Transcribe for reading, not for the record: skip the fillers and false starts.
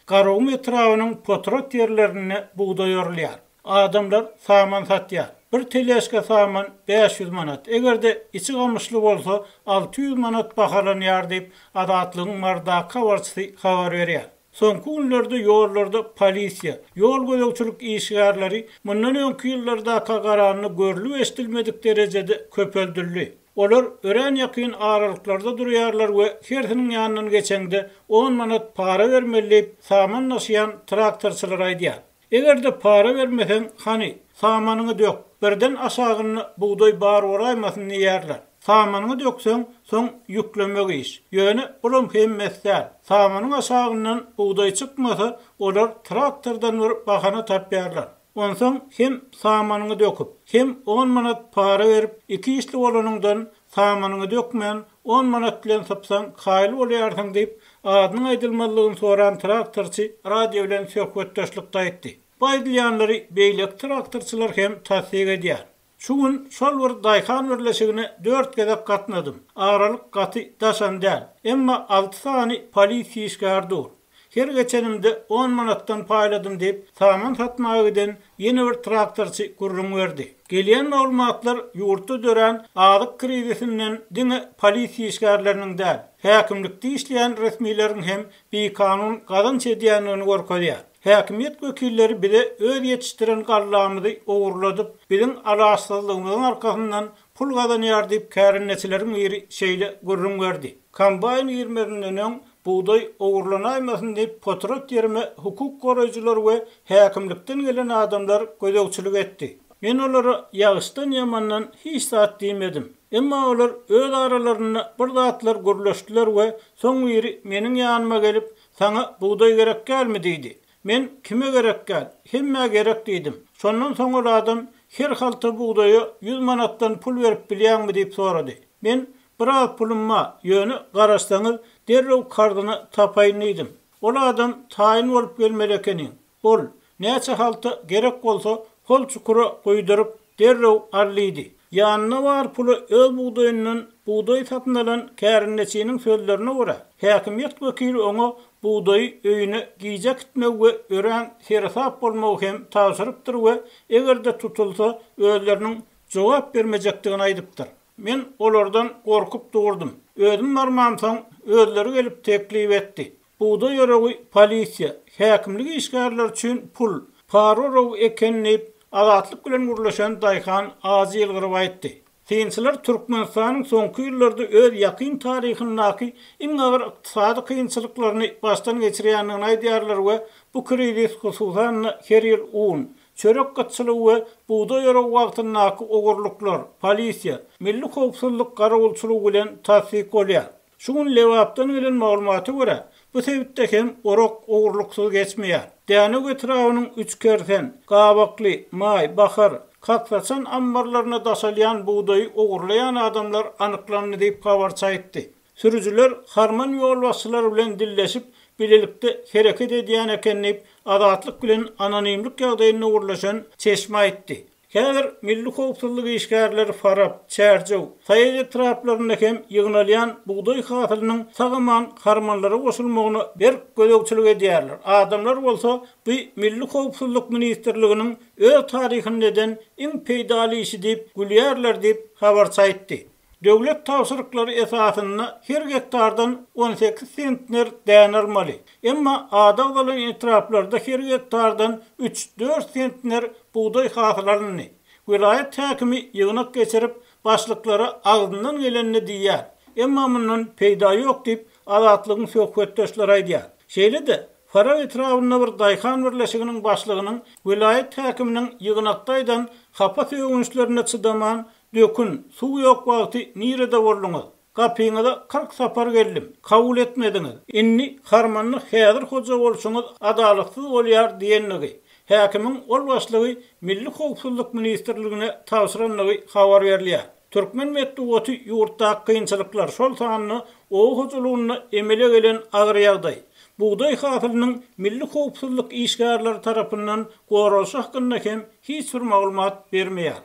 Garawum etrawynyň potrot yerlerine buğday örülýär. Adamlar saman satýar. Bir teleşke saman 500 manat. Egerde içi gamışly bolsa 600 manat bahalanýar diýip adatlygyň marda kawarçysy habar berýär. Soňky günlerde ýollarda polisiýa, ýol gözegçilik işgärleri mundan öňki ýyllarda garanyny görülip eşdilmedik derejede köpeldirli. Olar ören ýakyn aralyklarda durýarlar we heriniň ýanyndan geçende 10 manat para bermelip saman naşıyan traktorçylar aýdýar. Egerde para vermesen hani samanyny dök. Birden aşagyny buğday bar oraýmasyn diýerler. Samanyny döksen soň ýüklemek iş. Ýöne bulam hem mesel. Samanyň aşagyndan buğday çykmasa olar traktordan bir bahana tapýarlar. Onsoň hem samanyny döküp, hem 10 manat para berip, iki işli bolanyňdan samanyny dökmän 10 manat bilen sapsan kaýly bolýarsyň diýip adynyň aýdylmalygyny soran traktorçy radio bilen söhbetdeşlikde etdi. Baýdylýanlary beýlek traktorçylar hem tasdik edýär. Şu gün şol bir daýkan birleşigine 4 gezek gatnadym. Aralyk gaty daşan däl. Emma 6 sany polisiýa işgärdi. Her geçenimde 10 manattan paýladym diýip saman satmagy giden ýene bir traktorçy gurrun berdi. Gelýän maglumatlar ýurtda dören azyk krizisinden diňe polisiýa işgärleriniň däl, häkimlikde işleýän resmiýleriň hem beýkanun gazanç edýänligini gorkadýar. Häkimiýet wekilleri bile öz ýetişdiren gallamyzy ogurladyp, biziň alaçsızlygymyzyň arkasyndan pul gazanýar diýip kärinneçileriň biri şeýle gurrun berdi. Kombayn ýerlerinden öň buğday ogurlanaýmasyn diýip potrot ýerime hukuk goraýjylar we häkimlikden gelen adamlar gözegçilik etdi. Men olara ýagşdan ýamandan hiç zat diýmedim. Emma olar öz aralaryna bir zatlar gürleşdiler we soň biri meniň ýanyma gelip "Saňa buğday gerek gelmi?" diýdi. Men "Kime gerek gel? Hemme gerek" diýdim. Şondan soň ol adam her halta buğdaýa 100 manatdan pul berip bilýärmi diýip sorady. Men "Biraz pulum var, ýöne garaşsaňyz derrew kardyny tapaýyn" diýdim. Ol adam taýin bolup gelmeli ekeniň. Bol, näçe halta gerek bolsa kol çukura goýdurup derrew allydy. Ýanyna bar pulu öz buğdaýyndan buğday satyn alan kärinneçiniň sözlerine görä. Häkimiýet wekili oňa buğdaý öýüne giýjek gitmek we ören serasap bolmagy hem taşyrypdyr we egerde tutulsa özleriniň jogap bermejekdigini aýdypdyr. Men olardan gorkup durdum. Özüm barmamsaň özleri gelip teklip etdi. Buğday ýöreги polisiýa, häkimlik işgärler üçin pul, para ekenlip azatlyk bilen gurlaşan daýkan az ýylgyryp aýtdy. Synçylar Türkmenistanyň soňky ýyllarda öz ýakyn taryhyny iň agyr ykdysady kynçylyklaryny başdan geçirýändigini aýdýarlar we bu krizis hususan her ýyl un, çörek gatçylygy we buğday ýöreги wagtyndaky ogurluklar, polisiýa, milli howpsuzlyk garawulçylygy bilen tasdik bolýar. Şu gün Lewapdan gelen maglumaty görä, bu sebäpde hem orok ogurluksuz geçmeýär. Däne etrawynyň 3 kersen, gabakly, maý, bahar, kaksasan ambarlaryna daşalýan buğdaýy ogurlayan adamlar anyklandy diýip habarça etdi. Sürüjüler harman ýol başçylary bilen dilleşip bilelikde hereket edýän ekenini adatlyk bilen anonimlik ýagdaýyna urlaşan çeşme etdi. Häzir milli howpsuzlyk işgärleri Farap, Çärçew, Saýy etraplarynda hem ýygnalýan buğday hasylynyň sagaman harmanlara goşulmagyny bir gözegçilik edýärler. Adamlar bolsa bu milli howpsuzlyk ministrliginiň öz taryhyny neden iň peýdaly işi diýip gülýärler diýip habarça etdi. Döwlet tawsyrlyklary esasynda her hektardan 18 sentner dän almaly. Emma ada bolan etraplarda her hektardan 3-4 sentner buğday hasylyny vilayet häkimi ýygnak geçirip başlyklara agdyndan gelenini diýär. Emma mundan peýda ýok diýip azatlygyň söhbetdeşleri aýdýar. Şeýle-de Fara etrafynda bir daýkan birleşiginiň başlygynyň vilayet häkiminiň ýygnakdaýdan hapa söýgünçlerine çydaman dökün, suw ýok wagty nirede bolduňyz? Gapyňyza 40 sapar geldim. Kabul etmediňiz. Inni harmanly häzir hoja bolsaňyz adalyksyz bolýar diýenligi. Häkimiň ol başlygy milli howpsuzlyk ministrligine tawsyranlygy habar berilýär. Türkmen medeniýeti ýurtdaky kynçylyklar şol sanyny o hojulugyny emele gelen agyr ýagdaý. Buğday hasylynyň milli howpsuzlyk işgärleri tarapyndan goralşy hakynda hem hiç bir maglumat bermeýär.